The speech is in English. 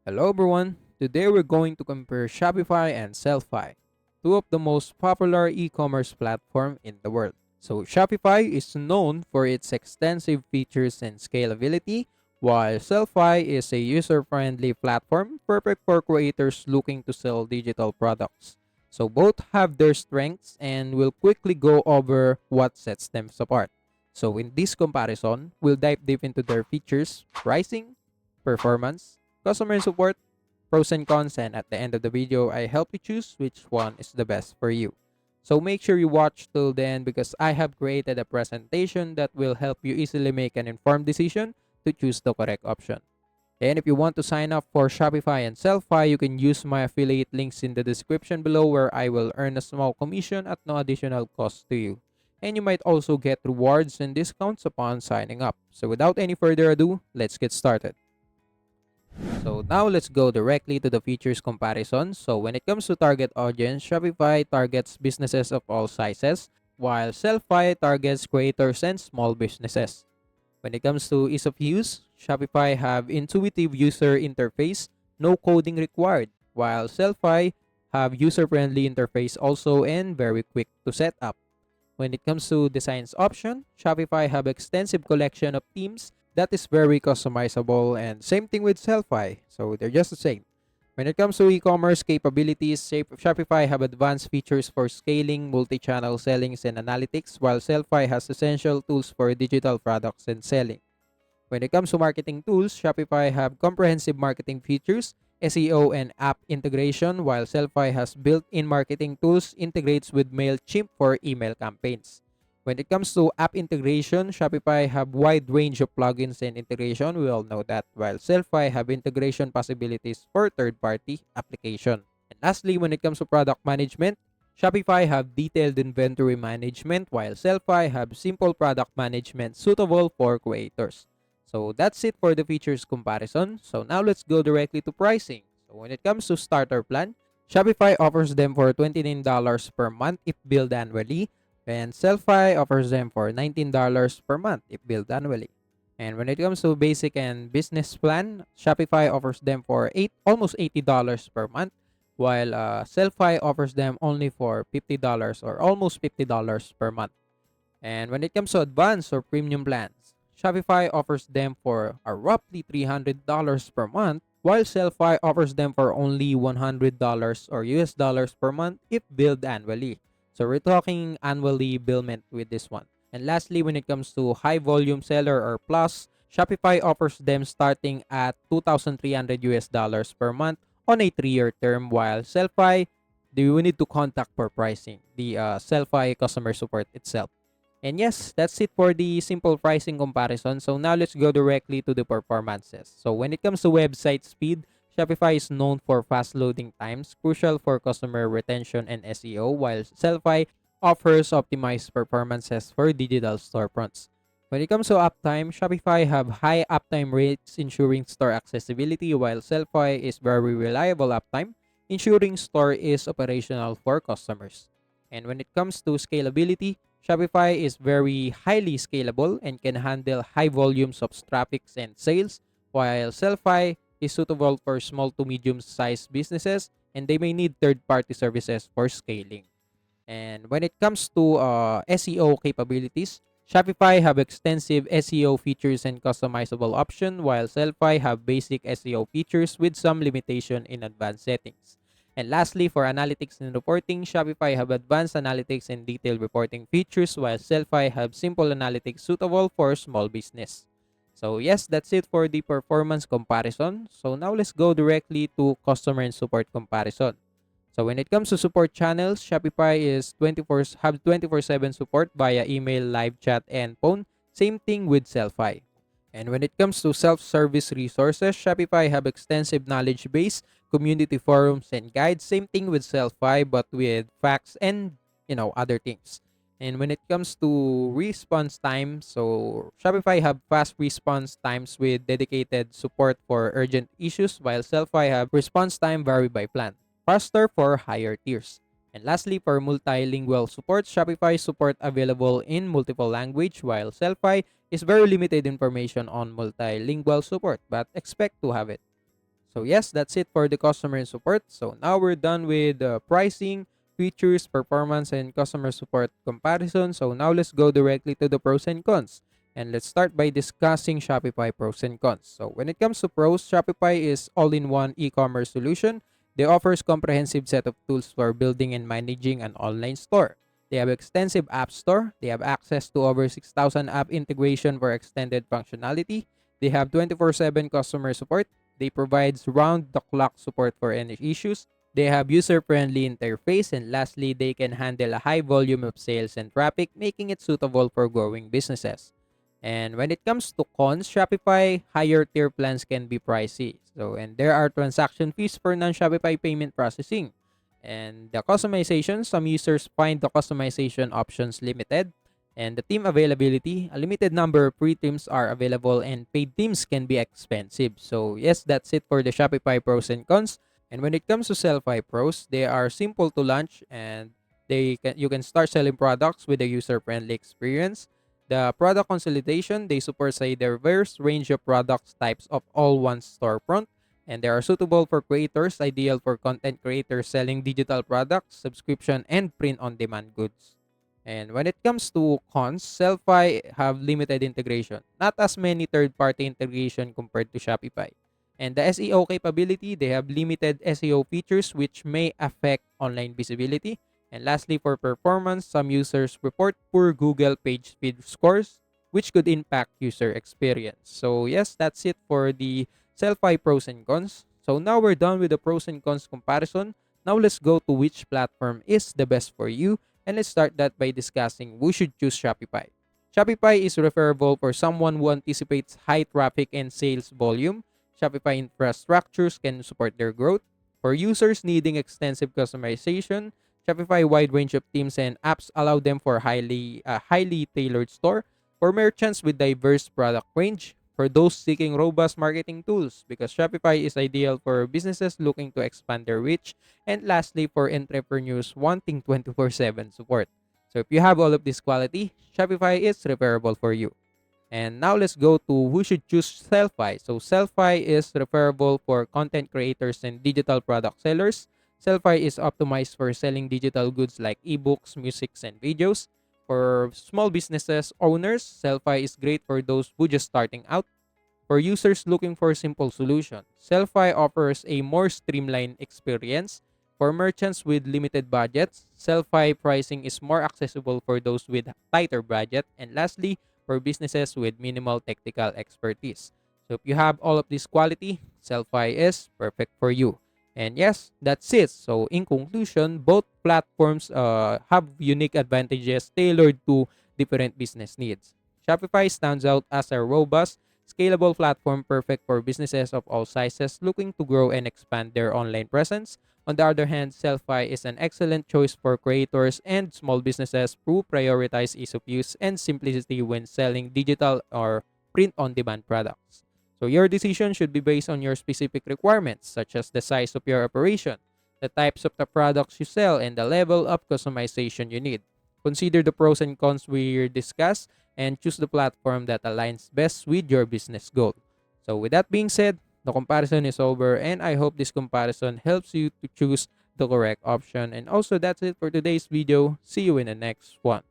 Hello everyone, today we're going to compare Shopify and Sellfy, two of the most popular e-commerce platforms in the world. So Shopify is known for its extensive features and scalability, while Sellfy is a user-friendly platform perfect for creators looking to sell digital products. So both have their strengths and we'll quickly go over what sets them apart. So in this comparison, we'll dive deep into their features, pricing, performance, customer support, pros and cons, and at the end of the video, I help you choose which one is the best for you. So make sure you watch till the end because I have created a presentation that will help you easily make an informed decision to choose the correct option. And if you want to sign up for Shopify and Sellfy, you can use my affiliate links in the description below where I will earn a small commission at no additional cost to you. And you might also get rewards and discounts upon signing up. So without any further ado, let's get started. So now let's go directly to the features comparison. So when it comes to target audience, Shopify targets businesses of all sizes, while Sellfy targets creators and small businesses. When it comes to ease of use, Shopify have intuitive user interface, no coding required, while Sellfy have user-friendly interface also and very quick to set up. When it comes to designs option, Shopify have extensive collection of themes that is very customizable, and same thing with Sellfy. So they're just the same. When it comes to e-commerce capabilities, Shopify have advanced features for scaling, multi-channel sellings, and analytics, while Sellfy has essential tools for digital products and selling. When it comes to marketing tools, Shopify have comprehensive marketing features, SEO, and app integration, while Sellfy has built-in marketing tools integrates with MailChimp for email campaigns. When it comes to app integration, Shopify have wide range of plugins and integration. We all know that, while Sellfy have integration possibilities for third-party application. And lastly, when it comes to product management, Shopify have detailed inventory management, while Sellfy have simple product management suitable for creators. So that's it for the features comparison. So now let's go directly to pricing. So when it comes to starter plan, Shopify offers them for $29 per month if billed annually, and Sellfy offers them for $19 per month if billed annually. And when it comes to basic and business plan, Shopify offers them for almost $80 per month, while Sellfy offers them only for $50 or almost $50 per month. And when it comes to advanced or premium plans, Shopify offers them for a roughly $300 per month, while Sellfy offers them for only $100 or US dollars per month if billed annually. So we're talking annually billment with this one. And lastly, when it comes to high volume seller or plus, Shopify offers them starting at 2,300 US dollars per month on a 3-year term, while Sellfy, do we need to contact for pricing the Sellfy customer support itself. And yes, that's it for the simple pricing comparison. So now let's go directly to the performances. So when it comes to website speed, Shopify is known for fast loading times, crucial for customer retention and SEO, while Sellfy offers optimized performances for digital storefronts. When it comes to uptime, Shopify have high uptime rates ensuring store accessibility, while Sellfy is very reliable uptime, ensuring store is operational for customers. And when it comes to scalability, Shopify is very highly scalable and can handle high volumes of traffic and sales, while Sellfy is suitable for small to medium-sized businesses and they may need third-party services for scaling. And when it comes to SEO capabilities, Shopify have extensive SEO features and customizable options, while Sellfy have basic SEO features with some limitation in advanced settings. And lastly, for analytics and reporting, Shopify have advanced analytics and detailed reporting features, while Sellfy have simple analytics suitable for small business. So yes, that's it for the performance comparison. So now let's go directly to customer and support comparison. So when it comes to support channels, Shopify is 24/7 support via email, live chat, and phone. Same thing with Sellfy. And when it comes to self-service resources, Shopify have extensive knowledge base, community forums, and guides. Same thing with Sellfy, but with facts and other things. And when it comes to response time, so Shopify have fast response times with dedicated support for urgent issues, while Sellfy have response time vary by plan, faster for higher tiers. And lastly, for multilingual support, Shopify support available in multiple language, while Sellfy is very limited information on multilingual support, but expect to have it. So yes, that's it for the customer support. So now we're done with pricing, features, performance, and customer support comparison. So now let's go directly to the pros and cons. And let's start by discussing Shopify pros and cons. So when it comes to pros, Shopify is all-in-one e-commerce solution. They offers comprehensive set of tools for building and managing an online store. They have extensive app store. They have access to over 6,000 app integration for extended functionality. They have 24/7 customer support. They provide round-the-clock support for any issues. They have user-friendly interface, and lastly, they can handle a high volume of sales and traffic, making it suitable for growing businesses. And when it comes to cons, Shopify higher tier plans can be pricey. And there are transaction fees for non-Shopify payment processing. And the customization, some users find the customization options limited. And the theme availability, a limited number of free themes are available and paid themes can be expensive. So yes, that's it for the Shopify pros and cons. And when it comes to Sellfy pros, they are simple to launch and you can start selling products with a user-friendly experience. The product consolidation, they support a diverse range of products types of all one storefront, and they are suitable for creators, ideal for content creators selling digital products, subscription, and print-on-demand goods. And when it comes to cons, Sellfy have limited integration, not as many third-party integration compared to Shopify. And the SEO capability, they have limited SEO features which may affect online visibility. And lastly, for performance, some users report poor Google page speed scores, which could impact user experience. So yes, that's it for the Sellfy pros and cons. So now we're done with the pros and cons comparison. Now let's go to which platform is the best for you. And let's start that by discussing who should choose Shopify. Shopify is referable for someone who anticipates high traffic and sales volume. Shopify infrastructures can support their growth. For users needing extensive customization, Shopify wide range of themes and apps allow them for highly tailored store. For merchants with diverse product range, for those seeking robust marketing tools, because Shopify is ideal for businesses looking to expand their reach, and lastly for entrepreneurs wanting 24/7 support. So if you have all of this quality, Shopify is referable for you. And now let's go to who should choose Sellfy. So Sellfy is referable for content creators and digital product sellers. Sellfy is optimized for selling digital goods like ebooks, musics, and videos. For small businesses owners, Sellfy is great for those who just starting out. For users looking for a simple solution, Sellfy offers a more streamlined experience. For merchants with limited budgets, Sellfy pricing is more accessible for those with tighter budget. And lastly, for businesses with minimal technical expertise. So if you have all of this quality, Sellfy is perfect for you. And yes, that's it. So in conclusion, both platforms have unique advantages tailored to different business needs. Shopify stands out as a robust, scalable platform perfect for businesses of all sizes looking to grow and expand their online presence. On the other hand, Sellfy is an excellent choice for creators and small businesses who prioritize ease of use and simplicity when selling digital or print-on-demand products. So your decision should be based on your specific requirements, such as the size of your operation, the types of the products you sell, and the level of customization you need. Consider the pros and cons we discussed and choose the platform that aligns best with your business goal. So with that being said, the comparison is over and I hope this comparison helps you to choose the correct option. And also that's it for today's video. See you in the next one.